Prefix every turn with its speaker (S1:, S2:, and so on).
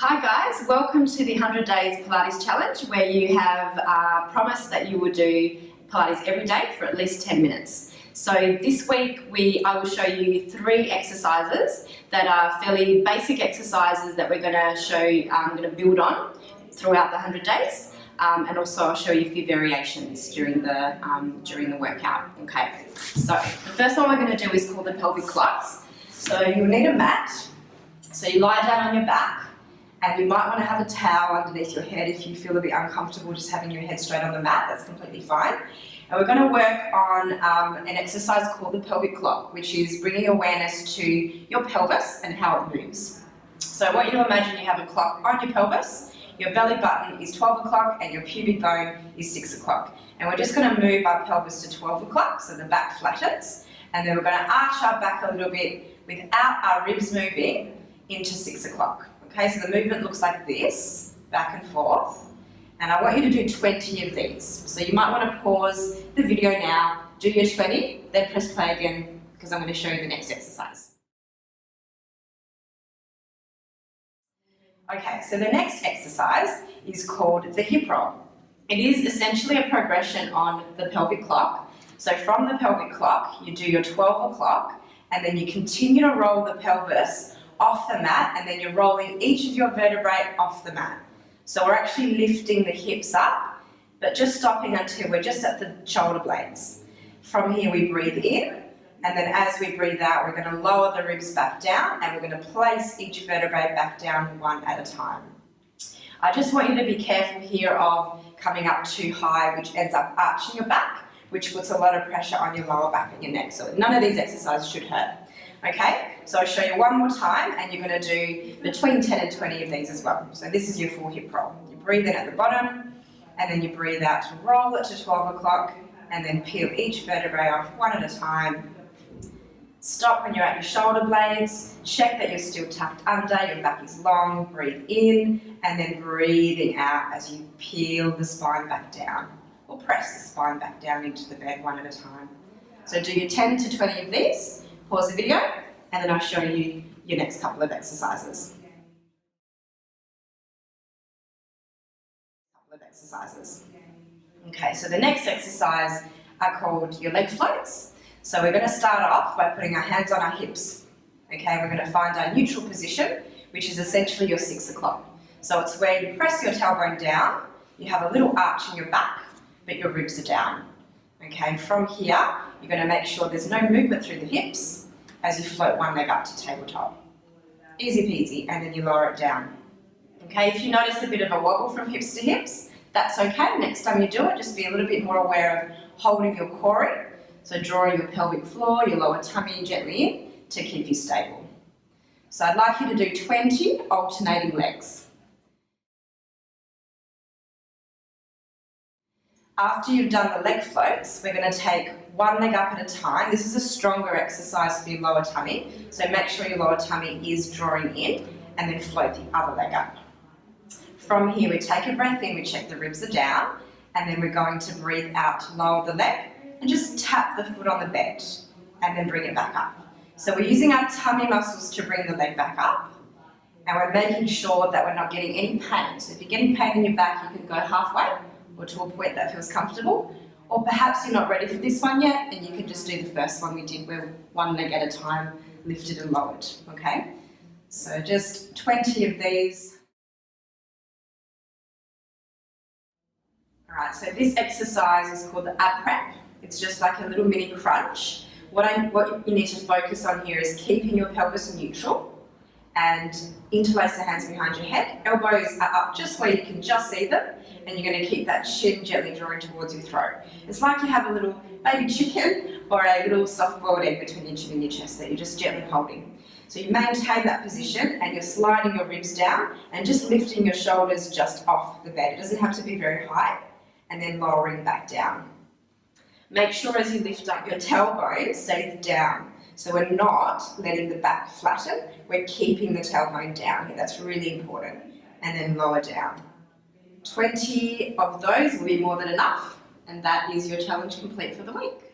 S1: Hi guys, welcome to the 100 Days Pilates Challenge, where you have promised that you will do Pilates every day for at least 10 minutes. So this week I will show you 3 exercises that are fairly basic exercises that we're going to build on throughout the 100 days. And also I'll show you a few variations during the workout. Okay, so the first one we're going to do is called the pelvic clocks. So you'll need a mat. So you lie down on your back, and you might want to have a towel underneath your head if you feel a bit uncomfortable just having your head straight on the mat. That's completely fine. And we're going to work on an exercise called the pelvic clock, which is bringing awareness to your pelvis and how it moves. So I want you to imagine you have a clock on your pelvis, your belly button is 12 o'clock and your pubic bone is 6 o'clock. And we're just going to move our pelvis to 12 o'clock so the back flattens, and then we're going to arch our back a little bit without our ribs moving into 6 o'clock. Okay, so the movement looks like this, back and forth, and I want you to do 20 of these. So you might want to pause the video now, do your 20, then press play again because I'm going to show you the next exercise. Okay, so the next exercise is called the hip roll. It is essentially a progression on the pelvic clock. So from the pelvic clock, you do your 12 o'clock, and then you continue to roll the pelvis off the mat, and then you're rolling each of your vertebrae off the mat. So we're actually lifting the hips up, but just stopping until we're just at the shoulder blades. From here we breathe in, and then as we breathe out, we're going to lower the ribs back down, and we're going to place each vertebrae back down one at a time. I just want you to be careful here of coming up too high, which ends up arching your back, which puts a lot of pressure on your lower back and your neck. So none of these exercises should hurt. Okay, so I'll show you one more time, and you're going to do between 10 and 20 of these as well. So this is your full hip roll. You breathe in at the bottom, and then you breathe out to roll it to 12 o'clock, and then peel each vertebrae off one at a time. Stop when you're at your shoulder blades, check that you're still tucked under, your back is long, breathe in, and then breathing out as you peel the spine back down, or press the spine back down into the bed one at a time. So do your 10 to 20 of these. Pause the video, and then I'll show you your next couple of exercises. Okay, so the next exercise are called your leg floats. So we're going to start off by putting our hands on our hips. Okay, we're going to find our neutral position, which is essentially your 6 o'clock. So it's where you press your tailbone down, you have a little arch in your back, but your ribs are down. Okay, from here, you're going to make sure there's no movement through the hips as you float one leg up to tabletop. Easy peasy, and then you lower it down. Okay, if you notice a bit of a wobble from hips to hips, that's okay. Next time you do it, just be a little bit more aware of holding your core in. So drawing your pelvic floor, your lower tummy gently in to keep you stable. So I'd like you to do 20 alternating legs. After you've done the leg floats, we're going to take one leg up at a time. This is a stronger exercise for your lower tummy, so make sure your lower tummy is drawing in, and then float the other leg up. From here, we take a breath in, we check the ribs are down, and then we're going to breathe out to lower the leg, and just tap the foot on the bed, and then bring it back up. So we're using our tummy muscles to bring the leg back up, and we're making sure that we're not getting any pain. So if you're getting pain in your back, you can go halfway, or to a point that feels comfortable, or perhaps you're not ready for this one yet, and you can just do the first one we did where one leg at a time, lifted and lowered, okay? So just 20 of these. All right, so this exercise is called the ab prep. It's just like a little mini crunch. What you need to focus on here is keeping your pelvis neutral, and interlace the hands behind your head. Elbows are up just where you can just see them, and you're going to keep that chin gently drawing towards your throat. It's like you have a little baby chicken or a little soft-boiled egg between your chin and your chest that you're just gently holding. So you maintain that position, and you're sliding your ribs down and just lifting your shoulders just off the bed. It doesn't have to be very high, and then lowering back down. Make sure as you lift up, your tailbone stays down. So we're not letting the back flatten, we're keeping the tailbone down here. That's really important. And then lower down. 20 of those will be more than enough, and that is your challenge complete for the week.